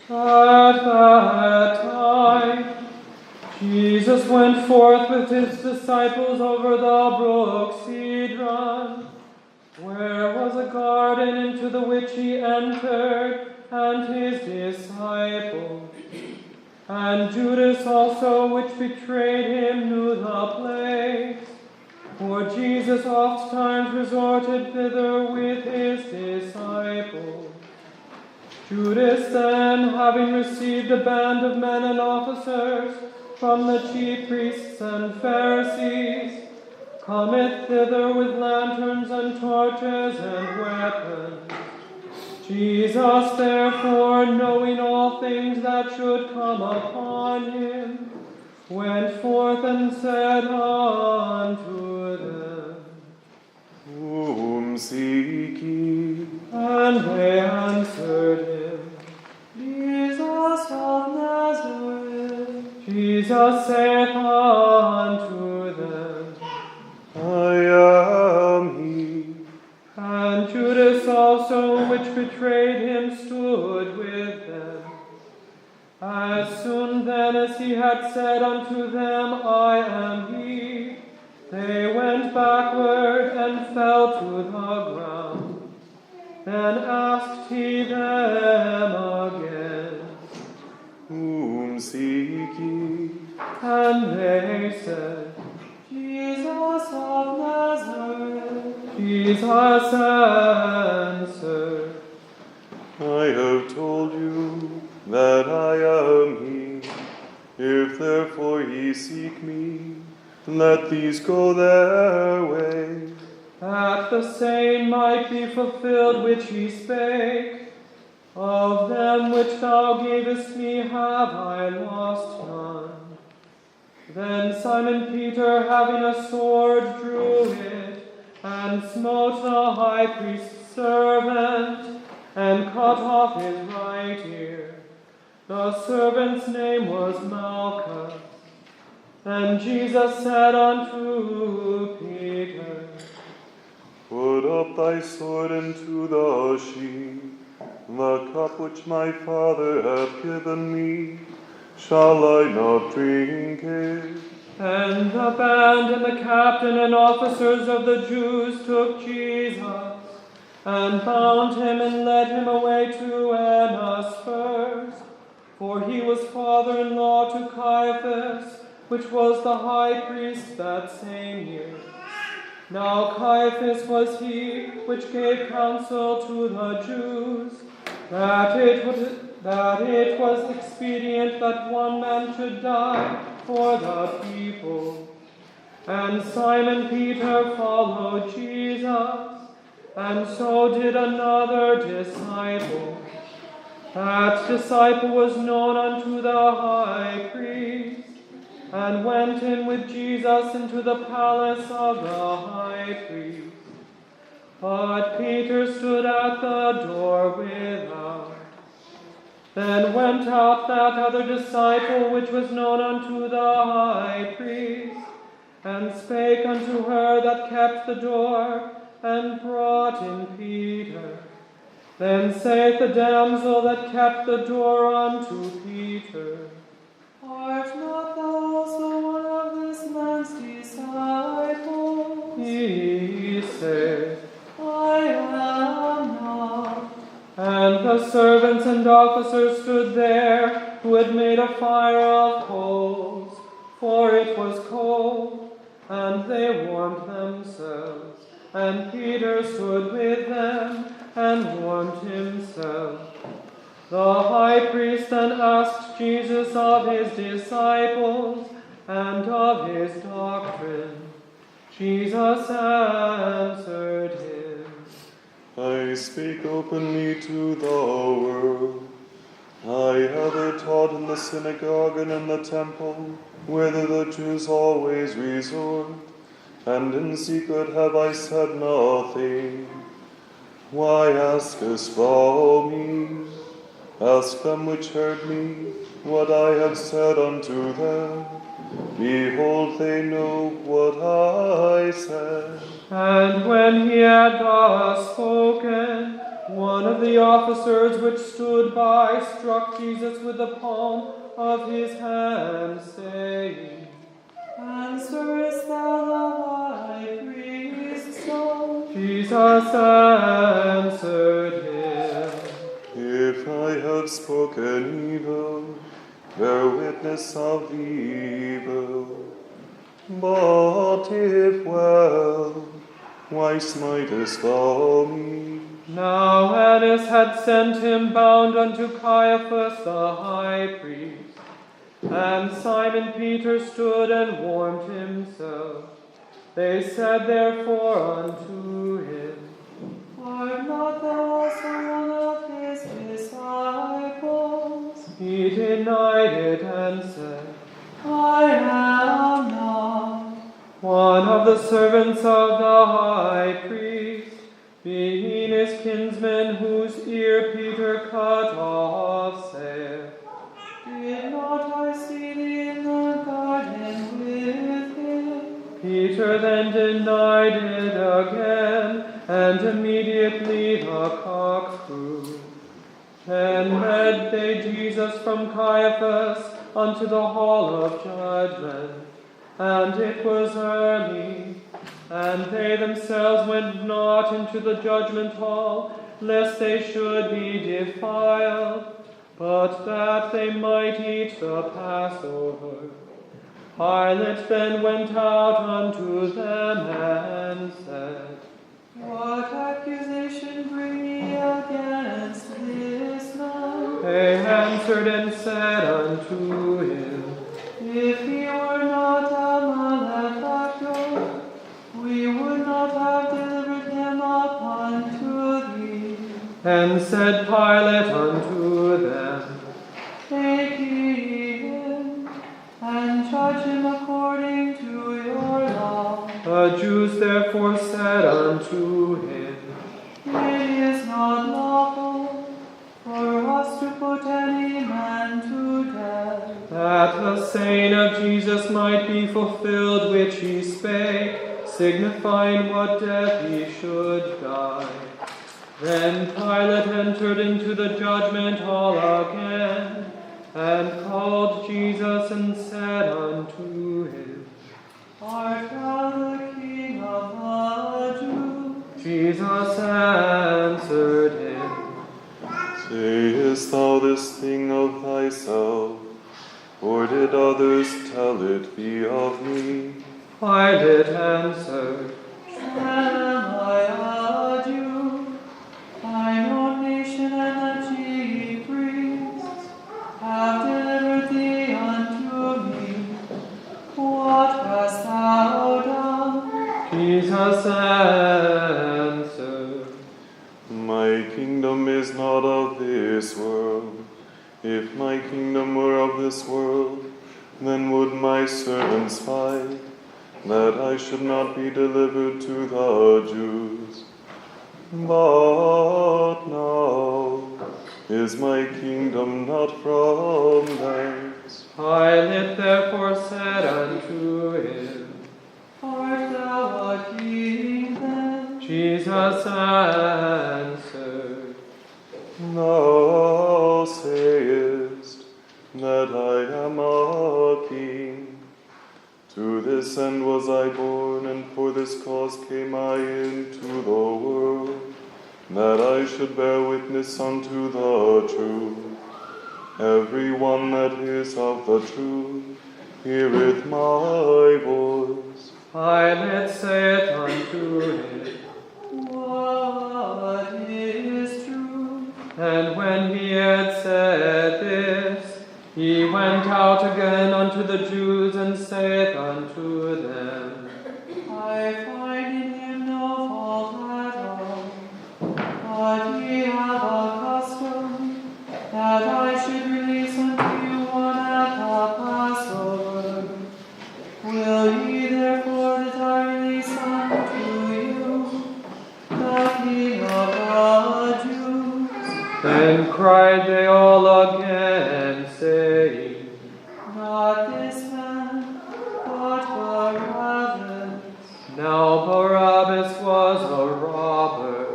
At that time, Jesus went forth with his disciples over the brook Cedron, where was a garden, into the which he entered, and his disciples. And Judas also, which betrayed him, knew the place. For Jesus oft times resorted thither with his disciples. Judas then, having received a band of men and officers from the chief priests and Pharisees, cometh thither with lanterns and torches and weapons. Jesus therefore, knowing all things that should come upon him, went forth and said unto them, Whom seek ye? And they answered him, Jesus of Nazareth. Jesus saith unto them, I am he. And Judas also, which betrayed him, stood with them. As soon then as he had said unto them, I am he, they went backward and fell to the ground. Then asked he them again, Whom seek ye? and they said, Jesus of Nazareth. Jesus answered, I have told you that I am he. If therefore ye seek me, let these go their way. that the saying might be fulfilled which he spake, of them which thou gavest me have I lost none. Then Simon Peter, having a sword, drew it, and smote the high priest's servant, and cut off his right ear. The servant's name was Malchus. Then Jesus said unto Peter, Put up thy sword into the sheath. The cup which my Father hath given me, shall I not drink it? And the band and the captain and officers of the Jews took Jesus, and bound him and led him away to Annas first, for he was father-in-law to Caiaphas, which was the high priest that same year. Now Caiaphas was he which gave counsel to the Jews, that it was expedient that one man should die for the people. And Simon Peter followed Jesus, and so did another disciple. That disciple was known unto the high priest, and went in with Jesus into the palace of the high priest. But Peter stood at the door without. Then went out that other disciple which was known unto the high priest, and spake unto her that kept the door, and brought in Peter. Then saith the damsel that kept the door unto Peter, Art not thou also one of this man's disciples? He said, I am not. and the servants and officers stood there, who had made a fire of coals, for it was cold, and they warmed themselves. And Peter stood with them, and warmed himself. The high priest then asked Jesus of his disciples, and of his doctrine. Jesus answered him, I speak openly to the world. I have taught in the synagogue and in the temple, whither the Jews always resort, and in secret have I said nothing. Why askest thou me? Ask them which heard me, what I have said unto them. Behold, they know what I said. And when he had thus spoken, One of the officers which stood by struck Jesus with the palm of his hand, saying, Answerest thou the high priest so? Jesus answered him, If I have spoken evil, bear witness of the evil. But if well, why smitest thou me? Now Annas had sent him bound unto Caiaphas the high priest. And Simon Peter stood and warmed himself. They said therefore unto him, Art not thou also one of his disciples? He denied it and said, I am not. One of the servants of the high priest, being his kinsman, whose ear Peter cut off, saith, Did not I see thee in the garden with him? Peter then denied it again, and immediately the cock crew. Then led they Jesus from Caiaphas unto the hall of judgment. And it was early, and they themselves went not into the judgment hall, lest they should be defiled, but that they might eat the Passover. Pilate then went out unto them and said, What accusation bring ye against this man? They answered and said unto him, If he were not a malefactor, we would not have delivered him up unto thee. And said Pilate unto them, Take ye him, and judge him according to your law. The Jews therefore said unto him, It is not lawful for us to put any man to death. that the saying of Jesus might be fulfilled which he spake, signifying what death he should die. Then Pilate entered into the judgment hall again, and called Jesus and said unto him, Art thou the King of the Jews? Jesus answered him, Sayest thou this thing of thyself, or did others tell it thee of me? Pilate answered, Am I a Jew? Thine own nation and the chief priests have delivered thee unto me. What hast thou done? Jesus answered, My kingdom is not of this world. If my kingdom were of this world, then would my servants fight, that I should not be delivered to the Jews. But now is my kingdom not from thence. Pilate therefore said unto him, Art thou a king then? Jesus answered, Thou sayest that I am a king. To this end was I born, and for this cause came I into the world, that I should bear witness unto the truth. Every one that is of the truth heareth my voice. Pilate saith unto him, What is true? and when he had said this, he went out again unto the Jews and saith unto them, I find in him no fault at all. But ye have a custom that I should release unto you one at the Passover. Will ye therefore that I release unto you the King of the Jews? Then cried they all again, saying, Not this man, but Barabbas. Now Barabbas was a robber.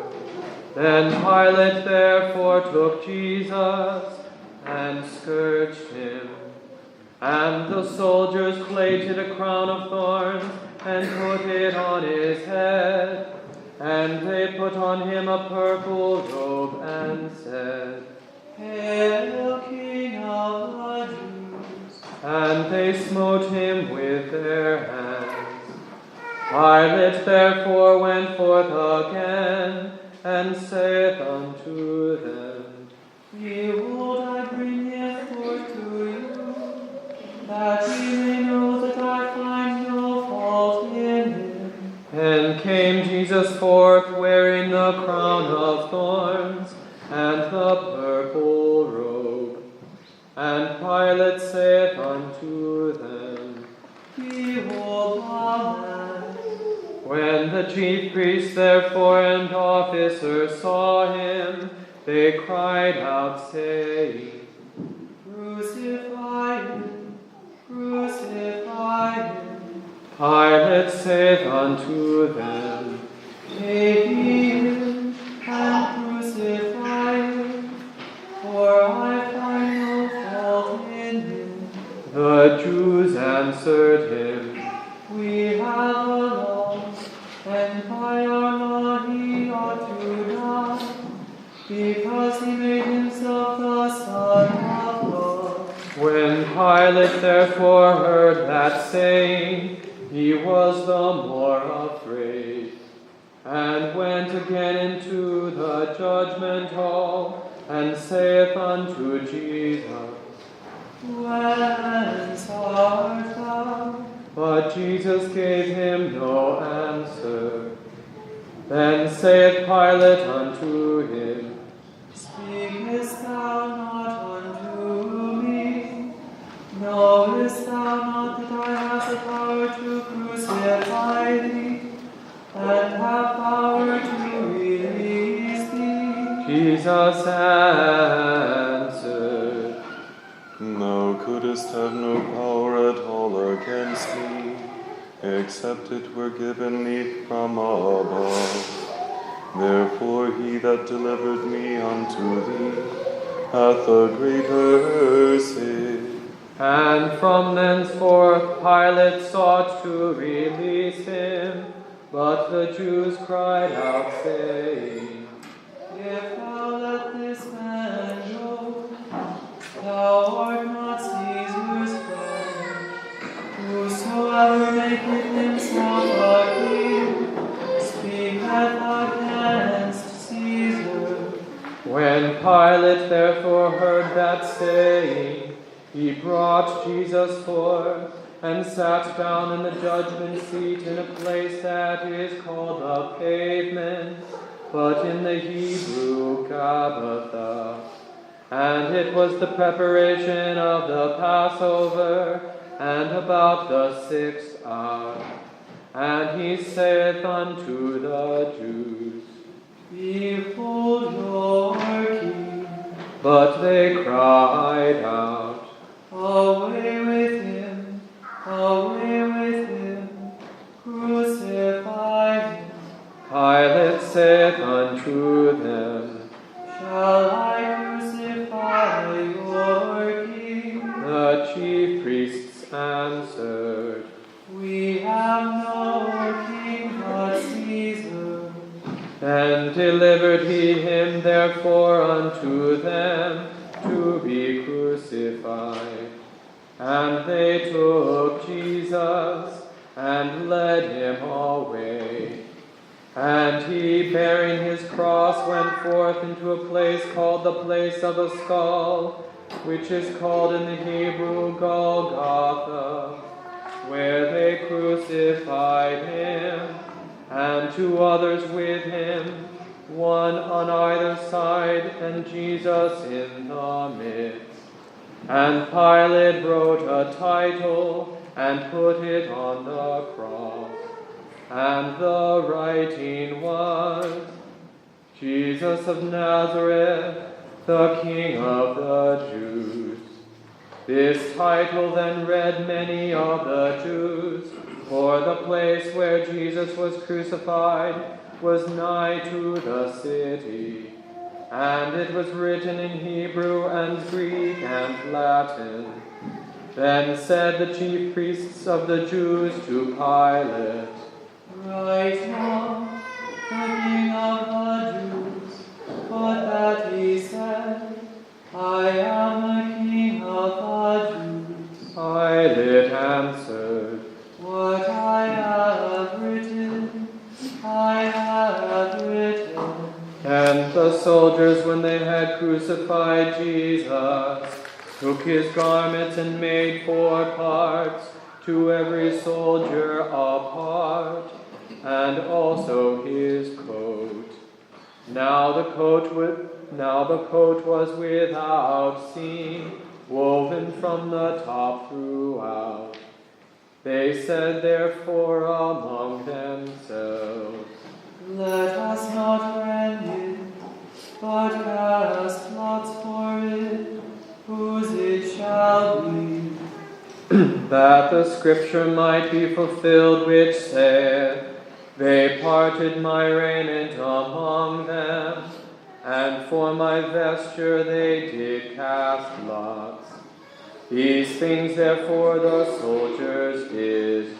Then Pilate therefore took Jesus and scourged him. And the soldiers plaited a crown of thorns and put it on his head. And they put on him a purple robe and said, Hail, King of the Jews! And they smote him with their hands. Pilate therefore went forth again, and saith unto them, Behold, I bring him forth to you, that ye may know that I find no fault in him. And came Jesus forth, wearing the crown of thorns and the purple robe. And Pilate saith unto them, Behold the man. When the chief priests therefore and officers saw him, they cried out, saying, Crucify him, crucify him. Pilate saith unto them, Take ye him and crucify him, for I find no fault in him. The Jews answered him, We have a law, and by our law he ought to die, because he made himself the Son of God. When Pilate therefore heard that saying, he was the more afraid, and went again into the judgment hall, and saith unto Jesus, Whence art thou? But Jesus gave him no answer. Then saith Pilate unto him, Speakest thou not unto me? Knowest thou not that I have the power to crucify thee, and have power to release thee? Jesus answered, Thou couldst have no power at all against me, except it were given thee from above. Therefore he that delivered me unto thee hath a greater sin. And from thenceforth Pilate sought to release him, but the Jews cried out, saying, If thou let this man go, thou art not Caesar's friend. Whosoever maketh himself a king speaketh against Caesar. When Pilate therefore heard that saying, he brought Jesus forth, and sat down in the judgment seat in a place that is called the Pavement, but in the Hebrew Gabbatha. And it was the preparation of the Passover, and about the 6th hour. And he saith unto the Jews, Behold your king. But they cried out, Away with him, away with him, crucify him. Pilate saith unto them, Shall I crucify your king? The chief priests answered, We have no king but Caesar. Then delivered he him therefore unto them to be crucified. And they took Jesus and led him away. And he, bearing his cross, went forth into a place called the place of a skull, which is called in the Hebrew Golgotha, where they crucified him, and 2 others with him, one on either side, and Jesus in the midst. And Pilate wrote a title, and put it on the cross. And the writing was, Jesus of Nazareth, the King of the Jews. This title then read many of the Jews, for the place where Jesus was crucified was nigh to the city, and it was written in Hebrew and Greek and Latin. Then said the chief priests of the Jews to Pilate, Right now, the King of the Jews, but that he said, I am the King of the Jews. Pilate answered, What I have written, I have written. And the soldiers, when they had crucified Jesus, took his garments and made 4 parts, to every soldier a part, and also his coat. Now the coat was without seam, woven from the top throughout. They said therefore among themselves, Let us not rend it, but cast lots for it, whose it shall be. that the scripture might be fulfilled which saith, They parted my raiment among them, and for my vesture they did cast lots. These things therefore the soldiers did.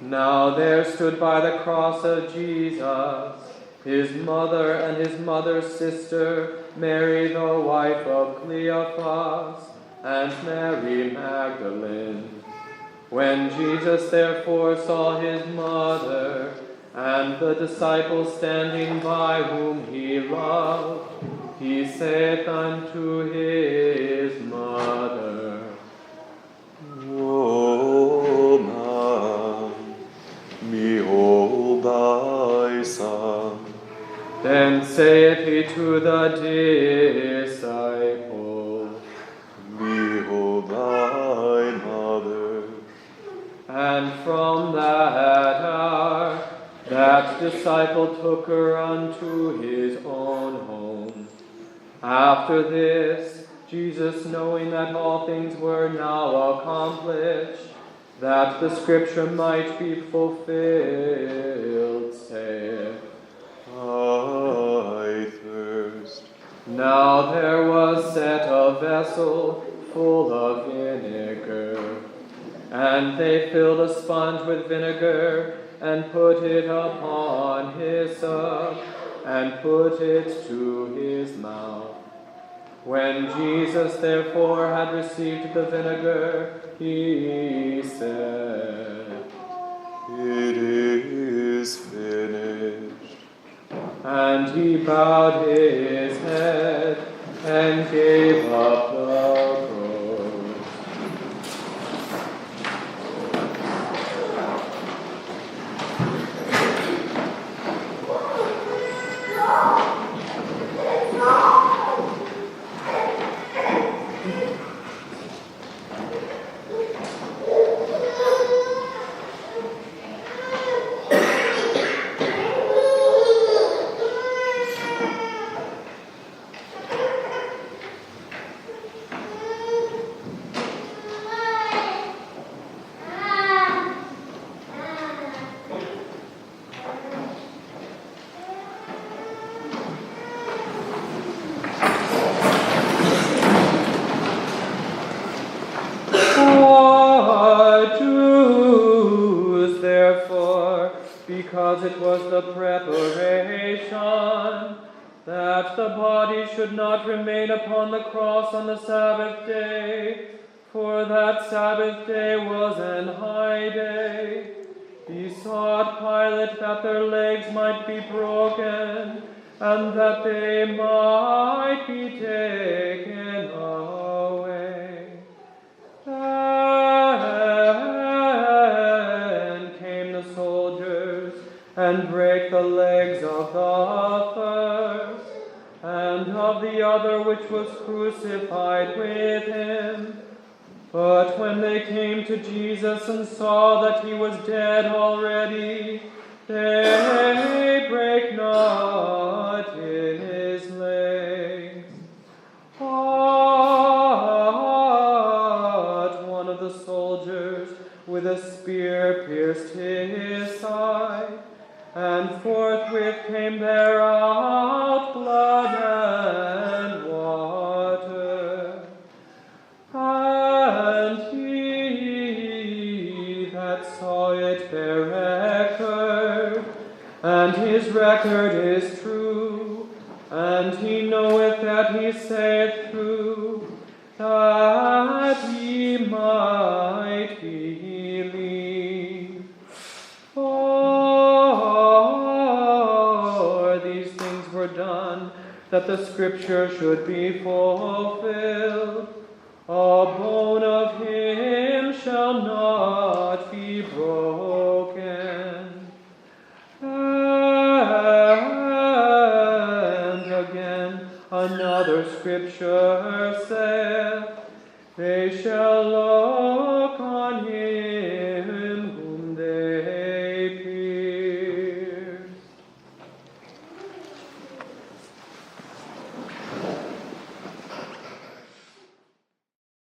Now there stood by the cross of Jesus his mother and his mother's sister, Mary the wife of Cleophas, and Mary Magdalene. When Jesus therefore saw his mother, and the disciple standing by whom he loved, he saith unto his mother, Woman, behold thy son. Then saith he to the disciple, Behold thy mother. And from that hour that disciple took her unto his own home. After this, Jesus, knowing that all things were now accomplished, that the scripture might be fulfilled, saith, I thirst. Now there was set a vessel full of vinegar, and they filled a sponge with vinegar, and put it upon hyssop, and put it to his mouth. When Jesus therefore had received the vinegar, he said, It is finished. And he bowed his head and gave up the ghost. Jews, therefore, because it was the preparation that the body should not remain upon the cross on the Sabbath day, for that Sabbath day was an high day, besought Pilate that their legs might be broken, and that they might be taken away. Then came the soldiers, and brake the legs of the first, and of the other which was crucified with him. But when they came to Jesus and saw that he was dead already, they brake not his legs. But one of the soldiers with a spear pierced his side, and forthwith and his record is true, and he knoweth that he saith true, that he might believe. For these things were done, that the scripture should be fulfilled. A bone of him shall not be broken. And again, another scripture saith, they shall look on him